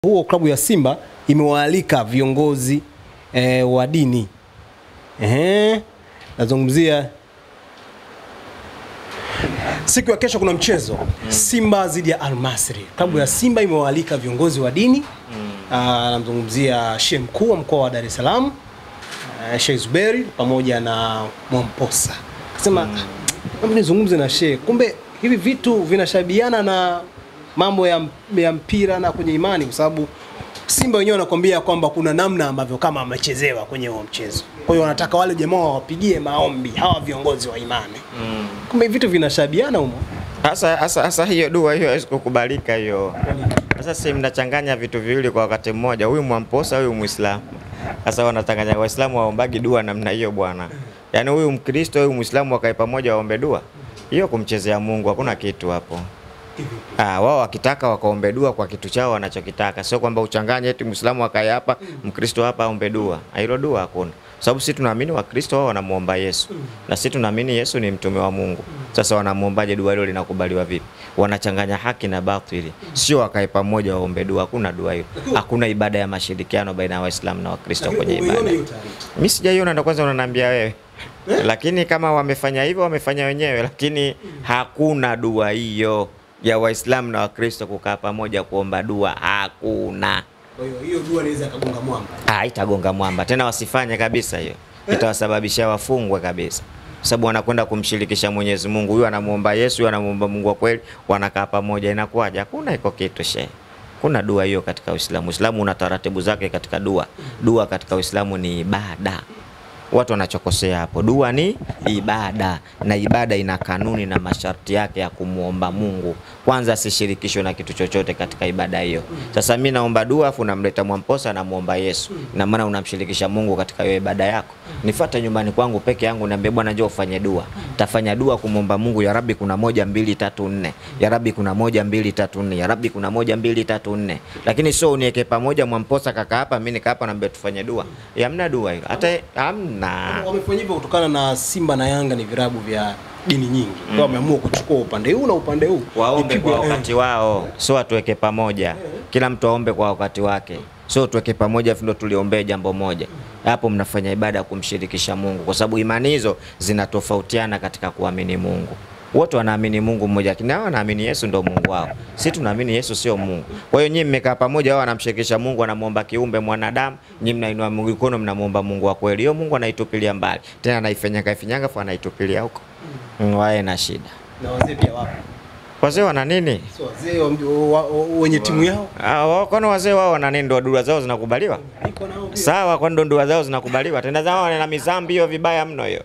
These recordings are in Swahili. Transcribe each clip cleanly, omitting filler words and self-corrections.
Huo klabu ya Simba imewaalika viongozi wa dini. Nazungumzia siku ya kesho kuna mchezo Simba dhidi ya Al Masry. Klabu ya Simba imewaalika viongozi wa dini. Namzungumzia Sheikh Mkuu wa mkoa wa Dar es Salaam, Sheikh Zuberi pamoja na Mwamposa. Sema nizungumze na Sheikh. Kumbe hivi vitu vinashabiana na mambo ya mpira na kwenye imani, kwa sababu Simba wenyewe wanakuambia kwamba kuna namna ambavyo kama amechezewa kwenye huo mchezo. Kwa hiyo wanataka wale jamaa wapigie maombi hawa viongozi wa imani. Kumbe vitu vinashabiana humo. Sasa hiyo dua hiyo haiwezi kukubalika hiyo. Sasa si mnachanganya vitu viwili kwa wakati mmoja, huyu Mwamposa huyu Muislamu. Sasa wanatanganya Waislamu waombagi dua namna hiyo bwana. Yaani huyu Mkristo huyu Muislamu wakae pamoja waombe dua. Hiyo kumchezea Mungu, hakuna kitu hapo. Wao wakitaka wakaombe dua kwa kitu chao wanachokitaka, sio kwamba uchanganye eti Muislamu akae hapa, Mkristo hapa aombe dua. Hilo dua hakuna. Sababu sisi tunaamini Wakristo wao wanamuomba Yesu. Na sisi tunaamini Yesu ni mtume wa Mungu. Sasa wanamuombaje dua hilo linakubaliwa vipi? Wanachanganya haki na batili. Sio wakae pamoja waombe dua, hakuna dua hiyo. Hakuna ibada ya mashirikiano baina ya Waislamu na Wakristo kwenye ibada. Mimi sijaiona, ndio kwanza unaniambia wewe. Lakini kama wamefanya hivyo wamefanya wenyewe, lakini hakuna dua hiyo ya Waislamu na Wakristo kukaa pamoja kuomba dua, hakuna. Kwa hiyo dua inaweza kugonga mwamba. Itagonga mwamba. Tena wasifanye kabisa hiyo. Itawasababisha wafungwe kabisa. Sababu wanakwenda kumshirikisha Mwenyezi Mungu. Huyu anamuomba Yesu, huyu anamuomba Mungu wa kweli, wanakaa pamoja, inakuwaje? Hakuna iko kitu shehe. Kuna dua hiyo katika Uislamu. Uislamu una taratibu zake katika dua. Dua katika Uislamu ni ibada. Watu wanachokosea hapo. Dua ni ibada, na ibada ina kanuni na masharti yake ya kumuomba Mungu. Kwanza asishirikishwe na kitu chochote katika ibada hiyo. Sasa mimi naomba dua afu namleta Mwamposa na muomba Yesu, na maana unamshirikisha Mungu katika hiyo ibada yako. Nifuate nyumbani kwangu peke yangu niambie bwana njoo ufanye dua. Tafanya dua kumuomba Mungu, ya Rabbi kuna 1 2 3 4. Ya Rabbi kuna 1 2 3 4. Ya Rabbi kuna 1 2 3 4. Lakini sio uniweke pamoja Mwamposa kaka hapa mimi nika hapa naambia tufanye dua. Hamna dua hiyo. Hata hamna. Wamefanya hivyo kutokana na Simba na Yanga ni virabu vya dini nyingi. Kwa wameamua kuchukua upande huu na upande huu. Waombe kwa wakati wao, sio atuweke pamoja. Kila mtu aombe kwa wakati wake. Sio tuweke pamoja ndio tuliombee jambo moja. Hapo mnafanya ibada ya kumshirikisha Mungu, kwa sababu imani hizo zinatofautiana katika kuamini Mungu. Wote wanaamini Mungu mmoja, lakini hao wanaamini Yesu ndio Mungu wao. Sisi tunaamini Yesu sio Mungu. Kwa hiyo nyinyi mmekaa pamoja, wao wanamshirikisha Mungu, wanamuomba kiumbe mwanadamu, nyinyi mnainua mikono mnamuomba Mungu wa kweli. Hiyo Mungu anaitupilia mbali. Tena anaifinyanga afu anaitupilia huko. Wae na shida. Na wazee pia wapo. Wazee wana nini? Sio wazee wenye timu yao. Wao kwa wazee wao wana nini? Ndio dua zao zinakubaliwa? Sawa, kwa ndio dua zao zinakubaliwa. Tena zao wana mizambi hiyo vibaya mno hiyo.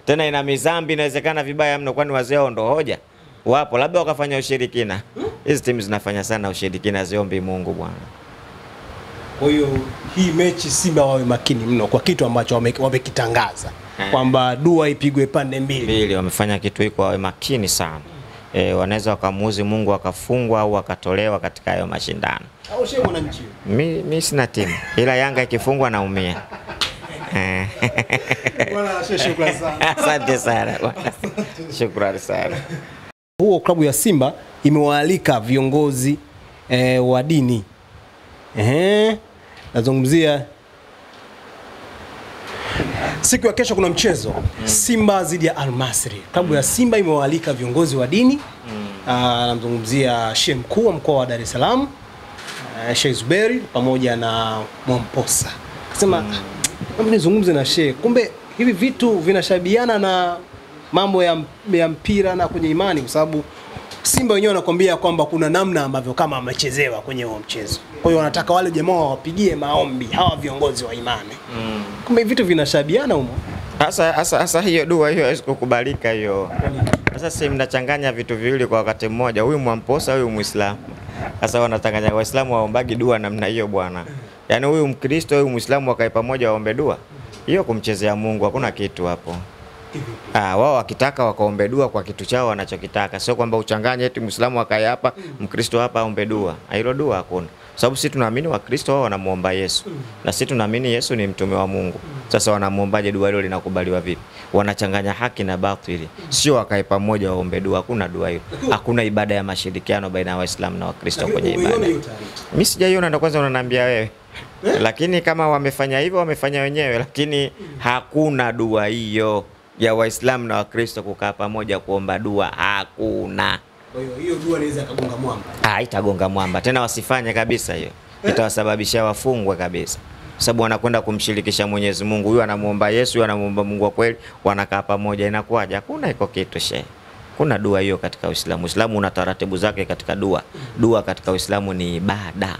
Tena ina mizambi inawezekana vibaya mno, kwani wazee wao ndio hoja. Wapo labda wakafanya ushirikina. Hizi timu zinafanya sana ushirikina, ziombi Mungu bwana. Kwa hiyo hii mechi Simba wawe makini mno kwa kitu ambacho wamekitangaza kwamba dua ipigwe pande mbili. Wamefanya kitu hiko, wawe makini sana. Wanaweza wakamuuzi Mungu akafungwa au akatolewa katika hayo mashindano. Au shehe mwananchi? Mimi sina timu. Ila Yanga ikifungwa naumia. Bwana shehe, shukrani sana. Asante sana bwana. Shukrani sana. Huo klabu ya Simba imewaalika viongozi wa dini. Nazungumzia siku ya kesho kuna mchezo Simba dhidi ya Al Masry. Klabu ya Simba imewaalika viongozi wa dini. Namzungumzia Sheikh Mkuu wa mkoa wa Dar es Salaam, Sheikh Zuberi pamoja na Mwamposa. Sema nizungumze na Sheikh. Kumbe hivi vitu vinashabiana na mambo ya mpira na kwenye imani, kwa sababu Simba wenyewe wanakuambia kwamba kuna namna ambavyo kama amechezewa kwenye huo mchezo. Kwa hiyo wanataka wale jamaa wapigie maombi hawa viongozi wa imani. Kumbe vitu vinashabiana humo. Sasa hiyo dua hiyo haiwezi kukubalika hiyo. Sasa si mnachanganya vitu viwili kwa wakati mmoja, huyu Mwamposa huyu Muislamu. Sasa wanatanganya Waislamu waombagi dua namna hiyo bwana. Yaani huyu Mkristo huyu Muislamu wakae pamoja waombe dua. Hiyo kumchezea Mungu, hakuna kitu hapo. Wao wakitaka wakaombe dua kwa kitu chao wanachokitaka, sio kwamba uchanganye eti Muislamu akae hapa, Mkristo hapa aombe dua. Hilo dua hakuna. Sababu sisi tunaamini Wakristo wao wanamuomba Yesu. Na sisi tunaamini Yesu ni mtume wa Mungu. Sasa wanamuombaje dua hilo linakubaliwa vipi? Wanachanganya haki na batili. Sio wakae pamoja waombe dua, hakuna dua hiyo. Hakuna ibada ya mashirikiano baina ya Waislamu na Wakristo kwenye ibada. Mimi sijaiona, ndo kwanza unaniambia wewe. Lakini kama wamefanya hivyo wamefanya wenyewe, lakini hakuna dua hiyo ya Waislamu na Wakristo kukaa pamoja kuomba dua, hakuna. Kwa hiyo dua inaweza kugonga mwamba. Itagonga mwamba. Tena wasifanye kabisa hiyo. Itawasababisha wafungwe kabisa. Sababu wanakwenda kumshirikisha Mwenyezi Mungu. Huyu anamuomba Yesu, huyu anamuomba Mungu wa kweli, wanakaa pamoja, inakuwaje? Hakuna iko kitu shehe. Kuna dua hiyo katika Uislamu. Uislamu una taratibu zake katika dua. Dua katika Uislamu ni ibada.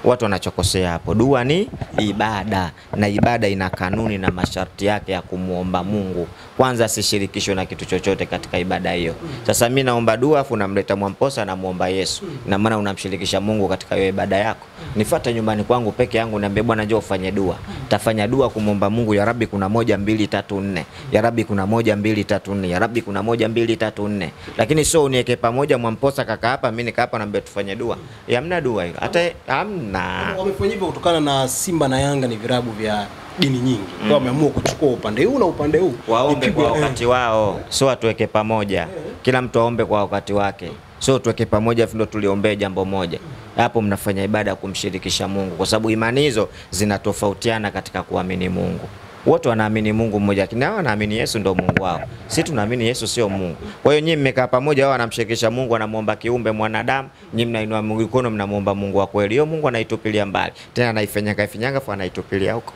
Watu wanachokosea hapo. Dua ni ibada, na ibada ina kanuni na masharti yake ya kumuomba Mungu. Kwanza asishirikishwe na kitu chochote katika ibada hiyo. Sasa mimi naomba dua afu namleta Mwamposa na muomba Yesu, na maana unamshirikisha Mungu katika hiyo ibada yako. Nifuate nyumbani kwangu peke yangu, niambie bwana njoo ufanye dua. Tafanya dua kumuomba Mungu, ya Rabbi kuna 1 2 3 4. Ya Rabbi kuna 1 2 3 4. Ya Rabbi kuna 1 2 3 4. Lakini sio uniweke pamoja Mwamposa kaka hapa, mimi nika hapa naambia tufanye dua. Hamna dua hiyo. Hata hamna. Wamefanya hivyo kutokana na Simba na Yanga ni virabu vya dini nyingi. Kwa wameamua kuchukua upande huu na upande huu. Waombe kwa wakati wao, sio watuweke pamoja. Kila mtu aombe kwa wakati wake. Sio tuweke pamoja ndio tuliombee jambo moja. Hapo mnafanya ibada ya kumshirikisha Mungu, kwa sababu imani hizo zinatofautiana katika kuamini Mungu. Wote wanaamini Mungu mmoja, lakini hao wanaamini Yesu ndio Mungu wao. Sisi tunaamini Yesu sio Mungu. Kwa hiyo nyinyi mmekaa pamoja, wao wanamshirikisha Mungu, wanamuomba kiumbe mwanadamu, nyinyi mnainua mikono mnamuomba Mungu wa kweli. Hiyo Mungu anaitupilia mbali. Tena anaifinyanga afu anaitupilia huko.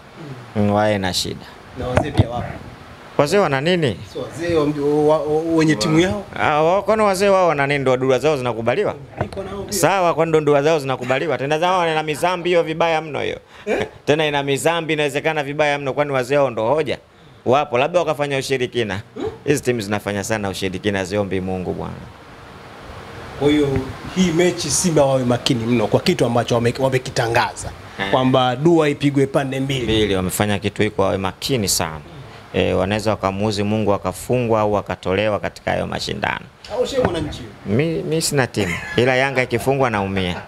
Wae na shida. Na wazee pia wapo. Wazee wana nini? Sio wazee wenye timu yao. Wao kwa wazee wao wana nini? Ndio dua zao zinakubaliwa? Sawa, kwa ndo dua zao zinakubaliwa. Tena zao wana mizambi hiyo vibaya mno hiyo. Tena ina mizambi inawezekana vibaya mno, kwani wazee wao ndo hoja. Wapo labda wakafanya ushirikina. Hizi timu zinafanya sana ushirikina, ziombi Mungu bwana. Kwa hiyo hii mechi Simba wawe makini mno kwa kitu ambacho wamekitangaza kwamba dua ipigwe pande mbili. Wamefanya kitu hiko, wawe makini sana. Wanaweza wakamuuzi Mungu akafungwa au akatolewa katika hayo mashindano. Au shehe mwananchi? Mimi sina timu. Ila Yanga ikifungwa naumia.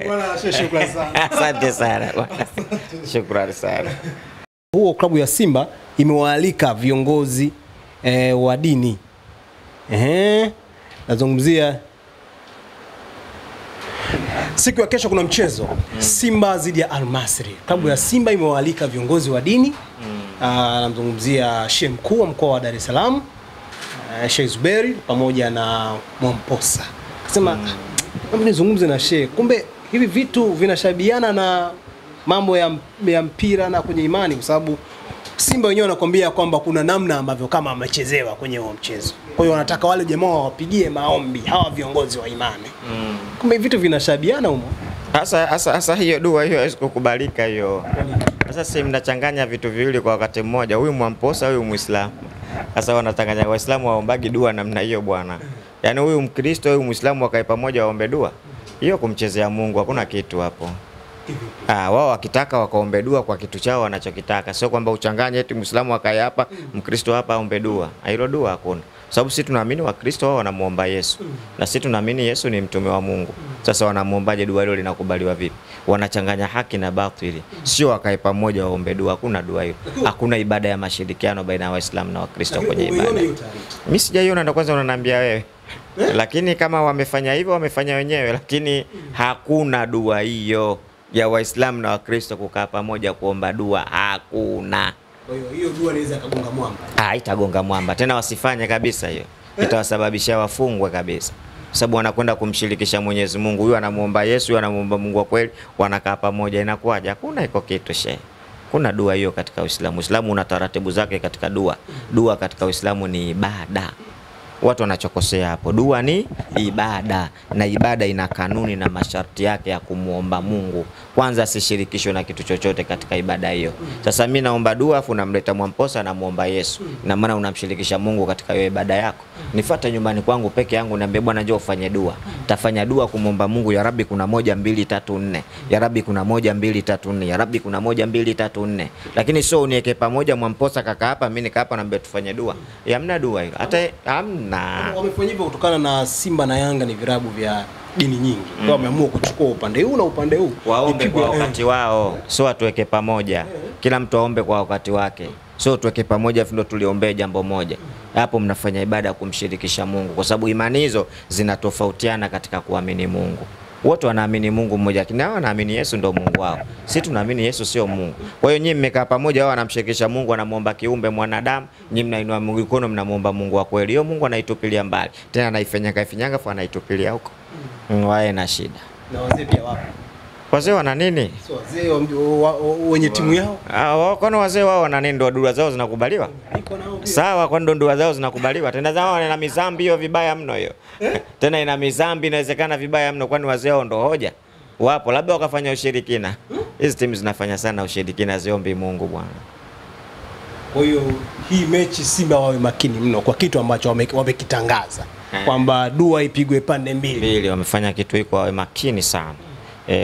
Bwana shehe, shukrani sana. Asante sana bwana. Shukrani sana. Huo klabu ya Simba imewaalika viongozi wa dini. Nazungumzia siku ya kesho kuna mchezo Simba dhidi ya Al Masry. Klabu ya Simba imewaalika viongozi wa dini. Namzungumzia Shehe Mkuu wa mkoa wa Dar es Salaam, Sheikh Zuberi pamoja na Mwamposa. Sema hebu nizungumze na Shehe. Kumbe hivi vitu vinashabiana na mambo ya mpira na kwenye imani, kwa sababu Simba wenyewe wanakuambia kwamba kuna namna ambavyo kama amechezewa kwenye huo mchezo. Kwa hiyo wanataka wale jamaa wapigie maombi hawa viongozi wa imani. Kumbe vitu vinashabiana humo. Sasa hiyo dua hiyo haiwezi kukubalika hiyo. Sasa sisi mnachanganya vitu viwili kwa wakati mmoja. Huyu Mwamposa, huyu Muislamu. Sasa wanatanganya Waislamu waombagi dua namna hiyo bwana. Yaani huyu Mkristo, huyu Muislamu wakae pamoja waombe dua. Hiyo kumchezea Mungu, hakuna kitu hapo. Wao wakitaka wakaombe dua kwa kitu chao wanachokitaka. Sio kwamba uchanganye eti Muislamu akae hapa, Mkristo hapa aombe dua. Hilo dua hakuna. Sababu sisi tunaamini Wakristo wao wanamuomba Yesu. Na sisi tunaamini Yesu ni mtume wa Mungu. Sasa wanamuombaje dua hilo linakubaliwa vipi? Wanachanganya haki na batili. Sio wakae pamoja waombe dua, hakuna dua hiyo. Hakuna ibada ya mashirikiano baina ya Waislamu na Wakristo kwenye ibada. Mimi sijaiona, ndo kwanza unaniambia wewe. Lakini kama wamefanya hivyo wamefanya wenyewe, lakini hakuna dua hiyo ya Waislamu na Wakristo kukaa pamoja kuomba dua, hakuna. Kwa hiyo dua inaweza kugonga mwamba. Itagonga mwamba. Tena wasifanye kabisa hiyo. Itawasababisha wafungwe kabisa. Sababu wanakwenda kumshirikisha Mwenyezi Mungu. Huyu anamuomba Yesu, huyu anamuomba Mungu wa kweli, wanakaa pamoja, inakuwaje? Hakuna iko kitu shehe. Kuna dua hiyo katika Uislamu. Uislamu una taratibu zake katika dua. Dua katika Uislamu ni ibada. Watu wanachokosea hapo. Dua ni ibada, na ibada ina kanuni na masharti yake ya kumuomba Mungu. Kwanza asishirikishwe na kitu chochote katika ibada hiyo. Sasa mimi naomba dua afu namleta Mwamposa na muomba Yesu, na maana unamshirikisha Mungu katika hiyo ibada yako. Nifuate nyumbani kwangu peke yangu, niambie bwana njoo ufanye dua. Tafanya dua kumuomba Mungu, ya Rabbi kuna 1 2 3 4. Ya Rabbi kuna 1 2 3 4. Ya Rabbi kuna 1 2 3 4. Lakini sio uniweke pamoja Mwamposa kaka hapa, mimi nika hapa naambia tufanye dua. Hamna dua hiyo. Hata hamna. Wamefanya hivyo kutokana na Simba na Yanga ni virabu vya dini nyingi. Kwa wameamua kuchukua upande huu na upande huu. Waombe kwa wakati wao, sio watuweke pamoja. Kila mtu aombe kwa wakati wake. Sio tuweke pamoja ndio tuliombee jambo moja. Hapo mnafanya ibada ya kumshirikisha Mungu, kwa sababu imani hizo zinatofautiana katika kuamini Mungu. wote wanaamini Mungu mmoja, lakini hao wanaamini Yesu ndio Mungu wao. Sisi tunaamini Yesu sio Mungu. Kwa hiyo nyinyi mmekaa pamoja, wao wanamshirikisha Mungu, wanamuomba kiumbe mwanadamu, nyinyi mnainua mikono mnamuomba Mungu wa kweli. Hiyo Mungu anaitupilia mbali. Tena anaifinyanga fa anaitupilia huko. Wae na shida. Na wazee pia wapo. Wazee wana nini? Sio wazee wenye timu yao. Wao kwa wazee wao wana nini? Ndio dua zao zinakubaliwa? Niko nao pia. Sawa, kwa ndo dua zao zinakubaliwa. Tena zao wana mizambi hiyo vibaya mno hiyo. Tena ina mizambi inawezekana vibaya mno, kwani wazee wao ndo hoja. Wapo labda wakafanya ushirikina. Hizi timu zinafanya sana ushirikina, ziombi Mungu bwana. Kwa hiyo hii mechi Simba wawe makini mno kwa kitu ambacho wamekitangaza kwamba dua ipigwe pande mbili. Wamefanya kitu hiko, wawe makini sana.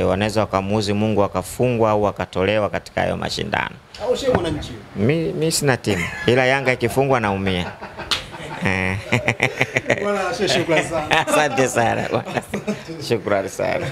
Wanaweza wakamuuzi Mungu akafungwa au akatolewa katika hayo mashindano. Au shehe mwananchi? Mimi sina timu. Ila Yanga ikifungwa naumia. Bwana, shukrani sana. Asante sana bwana. Shukrani sana.